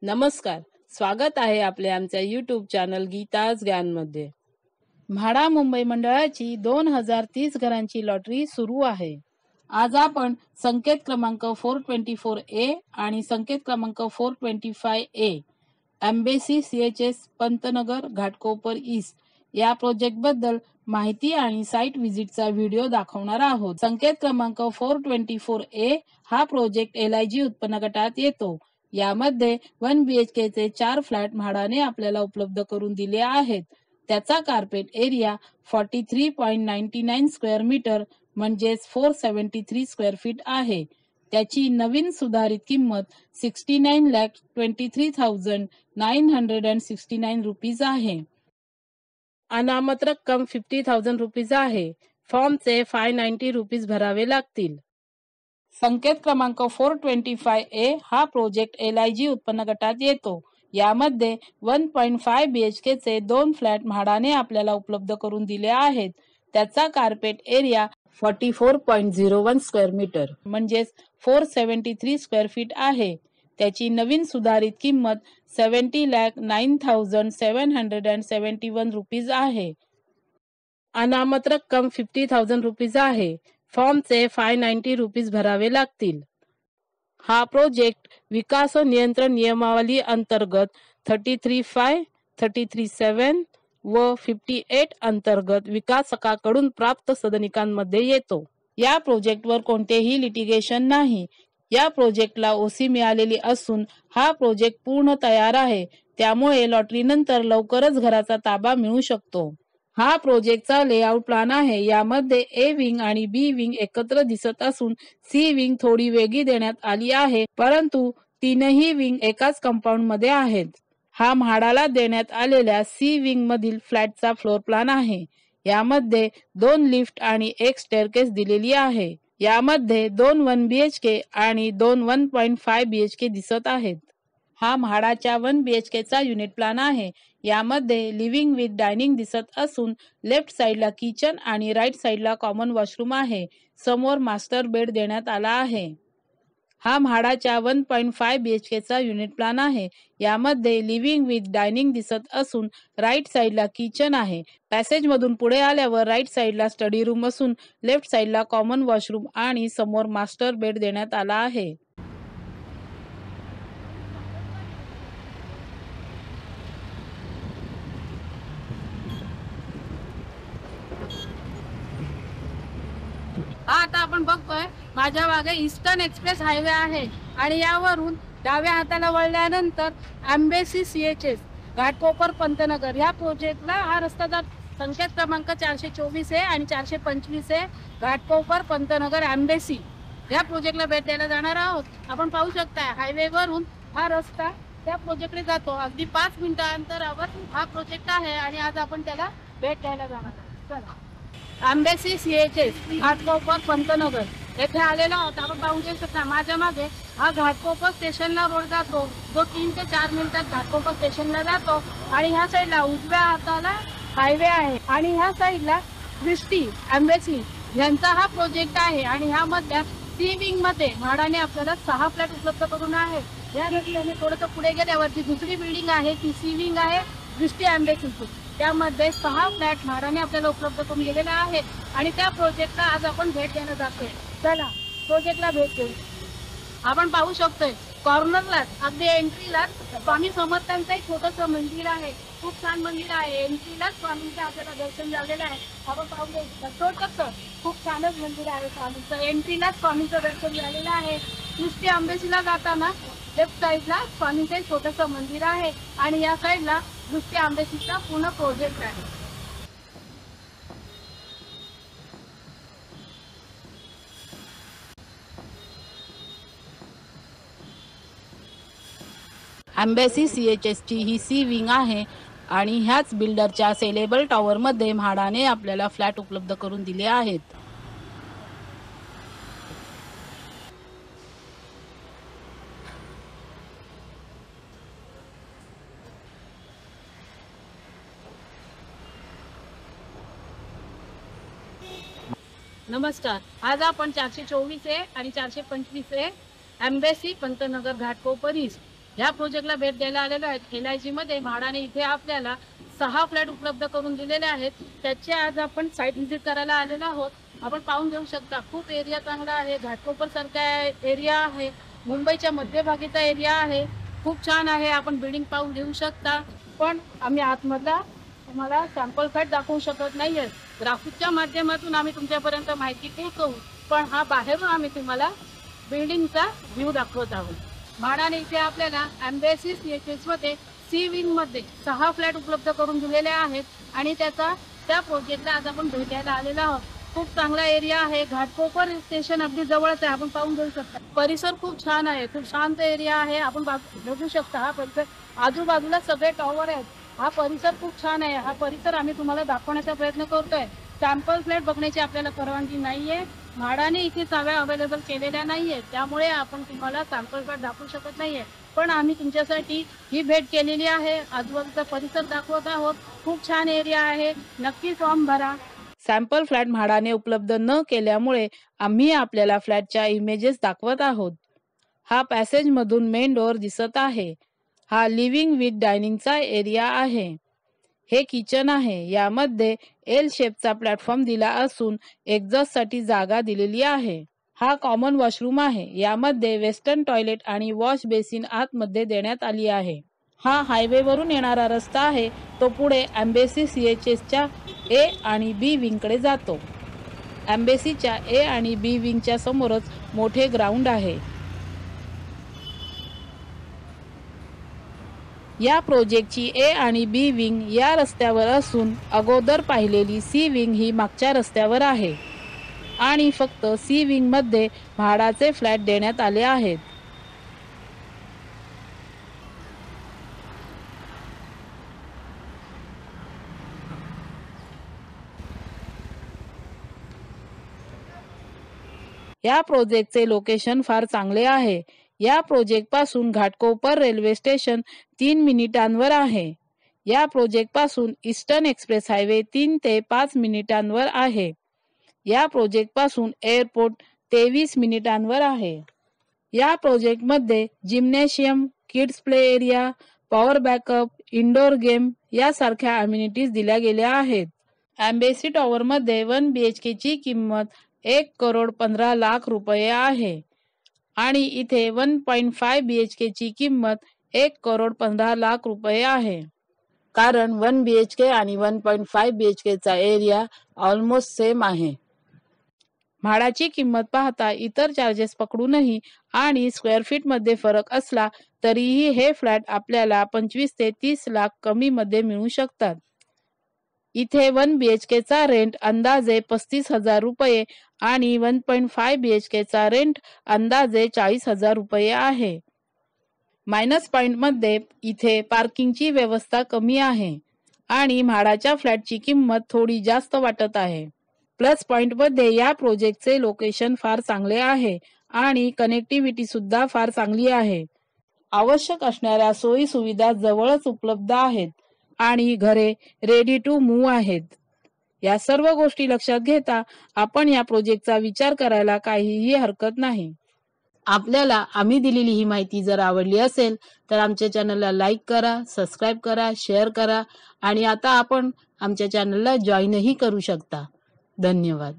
नमस्कार, स्वागत आहे आपल्या आमच्या YouTube चॅनल गीताज ज्ञानमध्ये। म्हाडा मुंबई मंडळाची 2030 घरांची लॉटरी सुरू आहे। आज आपण संकेत क्रमांक 424A आणि संकेत क्रमांक 425A embassy CHS Pantnagar Ghatkopar east या प्रोजेक्ट बद्दल माहिती आणि साइट व्हिजिटचा व्हिडिओ दाखवणार आहोत। संकेत क्रमांक 424A हा प्रोजेक्ट LIG उत्पन्न गटात येतो। यामध्ये 1 BHK चे 4 फ्लॅट म्हाडाने आपल्याला उपलब्ध करून दिले आहेत। त्याचा कार्पेट एरिया 43.99 स्क्वेअर मीटर म्हणजेच 473 स्क्वेअर फीट आहे। त्याची नवीन सुधारित किंमत 69,23,969 रुपीज आहे। अनामत रक्कम 50,000 रुपीज आहे। फॉर्मचे 590 रुपीज भरावे लागतील। संकेत क्रमांक 425A हा प्रोजेक्ट LIG उत्पन्न गटात येतो। यामध्ये 1.5 BHK चे 2 फ्लॅट म्हाडाने आपल्याला उपलब्ध करून दिले आहेत। त्याचा कार्पेट एरिया 44.01 स्क्वेअर मीटर म्हणजेच 473 स्क्वेअर फीट आहे। त्याची नवीन सुधारित किंमत 70,09,771 रुपीज आहे। अनामत रक्कम 50,000 रुपीज आहे। फॉर्मचे 590 रुपीज भरावे लागतील। हा प्रोजेक्ट विकास व नियंत्रण नियमावली अंतर्गत 33(5), 33(7) व 58 अंतर्गत विकासकाकडून प्राप्त सदनिकांमध्ये येतो। या प्रोजेक्टवर कोणतेही लिटिगेशन नाही। या प्रोजेक्टला OC मिळालेली असून हा प्रोजेक्ट पूर्ण तयार आहे। त्यामुळे लॉटरी नंतर लवकरच घराचा ताबा मिळू शकतो। हा प्रोजेक्टचा लेआउट प्लॅन आहे। यामध्ये A विंग आणि B विंग एकत्र दिसत असून C विंग थोडी वेगळी देण्यात आली आहे, परंतु तीनही विंग एकाच कंपाऊंड मध्ये आहेत। हा म्हाडाला देण्यात आलेल्या C विंग मधील फ्लॅटचा फ्लोर प्लॅन आहे। यामध्ये 2 लिफ्ट आणि 1 स्टेअरकेस दिलेली आहे। यामध्ये 2 1 BHK आणि 2 1.5 BHK दिसत आहेत। हा म्हाडाच्या 1 BHK चा युनिट प्लॅन आहे। यामध्ये लिव्हिंग विथ डायनिंग दिसत असून लेफ्ट साइडला किचन आणि राइट साइडला कॉमन वॉशरूम आहे। समोर मास्टर बेड देण्यात आला आहे। हा म्हाडाच्या 1.5 BHK चा युनिट प्लॅन आहे। यामध्ये लिव्हिंग विथ डायनिंग दिसत असून राइट साइडला किचन आहे। पॅसेज मधून पुढे आल्यावर राइट साइडला स्टडी रूम असून लेफ्ट साइडला कॉमन वॉशरूम आणि समोर मास्टर बेड देण्यात आला आहे। आता आपण बघतोय माझ्या मागे ईस्टर्न एक्सप्रेस हायवे आहे आणि यावरून डाव्या हाताला वळल्यानंतर एम्बेसी CHS घाटकोपर पंतनगर या प्रोजेक्टला हा रस्ता जात। संकेत क्रमांक 424 आहे आणि 425 आहे। घाटकोपर पंतनगर एम्बेसी या प्रोजेक्टला भेट द्यायला जाणार आहोत। आपण पाहू शकता हायवे वरून हा रस्ता त्या प्रोजेक्टकडे जातो। अगदी 5 मिनिटां अंतरावर हा प्रोजेक्ट आहे आणि आज आपण त्याला भेट द्यायला जाणार आहोत। चला, एम्बेसी CHS घाटकोपर पंतनगर येथे आलेलो आहोत। आपण पाहू शकता माझ्या मागे हा घाटकोपर स्टेशनला रोड जातो, जो 3 ते 4 मिनिटात घाटकोपर स्टेशनला जातो आणि ह्या साईडला उजव्या हाताला हायवे आहे आणि ह्या साईडला दृष्टी एम्बेसी यांचा हा प्रोजेक्ट आहे आणि ह्यामधल्या C विंग मध्ये म्हाडाने आपल्याला 6 फ्लॅट उपलब्ध करून आहे। या रस्त्याने थोडंसं पुढे गेल्यावरती दुसरी बिल्डिंग आहे, ती C विंग आहे दृष्टी एम्बेसीची। त्यामध्ये 6 फ्लॅट म्हाडाने आपल्याला उपलब्ध करून दिलेला आहे आणि त्या प्रोजेक्टला आज आपण भेट द्यायला जातोय। चला प्रोजेक्टला भेट देऊ। आपण पाहू शकतोय कॉर्नरला अगदी एंट्रीला स्वामी समर्थांचं एक छोटंसं मंदिर आहे। खूप छान मंदिर आहे। एंट्रीला स्वामींचं आपल्याला दर्शन झालेलं आहे। आपण पाहू शकतो छोटंसं खूप छानच मंदिर आहे स्वामींचं। एंट्रीला स्वामींचं दर्शन झालेलं आहे। दृष्टी एम्बेसीला जाताना लेफ्ट साईडला स्वामींचं एक छोटंसं मंदिर आहे आणि या साईडला दृष्टी एम्बेसीचा पूर्ण प्रोजेक्ट आहे। एम्बेसी CHS ची ही C विंग आहे आणि ह्याच बिल्डरच्या सेलेबल टॉवर मध्ये म्हाडाने आपल्याला फ्लॅट उपलब्ध करून दिले आहेत। नमस्कार, आज आपण 424A आणि 425A embassy Pantnagar Ghatkopar east या प्रोजेक्टला भेट द्यायला आलेलो आहेत। LIG मध्ये म्हाडाने इथे आपल्याला 6 फ्लॅट उपलब्ध करून दिलेले आहेत। त्याचे आज आपण साईट व्हिजिट करायला आलेलो आहोत। आपण पाहून घेऊ शकता, खूप एरिया चांगला आहे, घाटकोपर सारखा एरिया आहे, मुंबईच्या मध्यभागीचा एरिया आहे, खूप छान आहे। आपण बिल्डिंग पाहून घेऊ शकता, पण आम्ही आतमधला तुम्हाला सॅम्पल फ्लॅट दाखवू शकत नाहीये। ग्राफिकच्या माध्यमातून आम्ही तुमच्यापर्यंत माहिती पोहोचवू, पण हा बाहेरून आम्ही तुम्हाला बिल्डिंगचा व्ह्यू दाखवत आहोत। म्हाडाने इथे आपल्याला एम्बेसी CHS मध्ये सी विंग मध्ये 6 फ्लॅट उपलब्ध करून दिलेले आहेत आणि त्या प्रोजेक्टला आज आपण भेट द्यायला आलेलो आहोत। खूप चांगला एरिया आहे, घाटकोपर स्टेशन अगदी जवळच आहे, आपण पाहून घेऊ शकता। परिसर खूप छान आहे, खूप शांत एरिया आहे, आपण बघू शकता। हा परिसर आजूबाजूला सगळे टॉवर आहेत, हा परिसर खूप छान आहे। हा परिसर आम्ही तुम्हाला दाखवण्याचा प्रयत्न करतोय। सॅम्पल फ्लॅट बघण्याची आपल्याला परवानगी नाहीये, म्हाडाने इथे जागा अवेलेबल केलेल्या नाहीये, त्यामुळे आपण तुम्हाला सॅम्पल फ्लॅट दाखवू शकत नाहीये, पण आम्ही तुमच्यासाठी ही भेट केलेली आहे। आजूबाजूचा परिसर दाखवत आहोत, खूप छान एरिया आहे, नक्की फॉर्म भरा। सॅम्पल फ्लॅट म्हाडाने उपलब्ध न केल्यामुळे आम्ही आपल्याला फ्लॅटच्या इमेजेस दाखवत आहोत। हा पॅसेज मधून मेन डोअर दिसत आहे। हा लिव्हिंग विथ डायनिंगचा एरिया आहे। हे किचन आहे, यामध्ये एल शेपचा प्लॅटफॉर्म दिला असून एक्झॉस्ट साठी जागा दिलेली आहे। हा कॉमन वॉशरूम आहे, यामध्ये वेस्टर्न टॉयलेट आणि वॉश बेसिन आतमध्ये देण्यात आली आहे। हा हायवे वरून येणारा रस्ता आहे, तो पुढे एम्बेसी CHS च्या A आणि B विंगकडे जातो। एम्बेसीच्या A आणि B विंगच्या समोरच मोठे ग्राउंड आहे। या प्रोजेक्टची A आणि B विंग या रस्त्यावर असून अगोदर पाहिलेली C विंग ही मागच्या रस्त्यावर आहे आणि फक्त C विंग मध्ये म्हाडाचे फ्लॅट देण्यात आले आहेत। या प्रोजेक्टचे लोकेशन फार चांगले आहे। या प्रोजेक्ट पासून घाटकोपर रेल्वे स्टेशन 3 मिनिटांवर आहे। या प्रोजेक्ट पासून ईस्टर्न एक्सप्रेस हायवे 3 ते 5 मिनिटांवर आहे। या प्रोजेक्ट पासून एअरपोर्ट 23 मिनिटांवर आहे। या प्रोजेक्ट मध्ये gymnasium, kids play area, power backup, indoor game यासारख्या अम्युनिटीज दिल्या गेल्या आहेत। एम्बेसी टॉवर मध्ये 1 BHK ची किंमत 1,15,00,000 रुपये आहे आणि इथे 1.5 BHK ची किंमत 1,15,00,000 रुपये आहे, कारण 1 BHK आणि 1.5 BHK चा एरिया ऑलमोस्ट सेम आहे। म्हाडाची किंमत पाहता इतर चार्जेस पकडूनही आणि स्क्वेअर फीट मध्ये फरक असला तरीही हे फ्लॅट आपल्याला 25 ते 30 लाख कमी मध्ये मिळू शकतात। इथे 1 BHK चा रेंट अंदाजे 35,000 रुपये आणि 1.5 BHK चा रेंट अंदाजे 40,000 रुपये आहे। मायनस पॉइंट मध्ये इथे पार्किंगची व्यवस्था कमी आहे आणि म्हाडाच्या फ्लॅटची किंमत थोडी जास्त वाटत आहे। प्लस पॉइंट मध्ये या प्रोजेक्टचे लोकेशन फार चांगले आहे आणि कनेक्टिव्हिटी सुद्धा फार चांगली आहे। आवश्यक असणाऱ्या सोयी सुविधा जवळच उपलब्ध आहेत आणि घरे रेडी टू मूव्ह आहेत। या सर्व गोष्टी लक्षात घेता आपण या प्रोजेक्टचा विचार करायला काहीही हरकत नाही। आपल्याला आम्ही दिलेली ही माहिती जर आवडली असेल तर आमच्या चॅनलला लाईक करा, सबस्क्राईब करा, शेअर करा आणि आता आपण आमच्या चॅनलला जॉईनही करू शकता। धन्यवाद।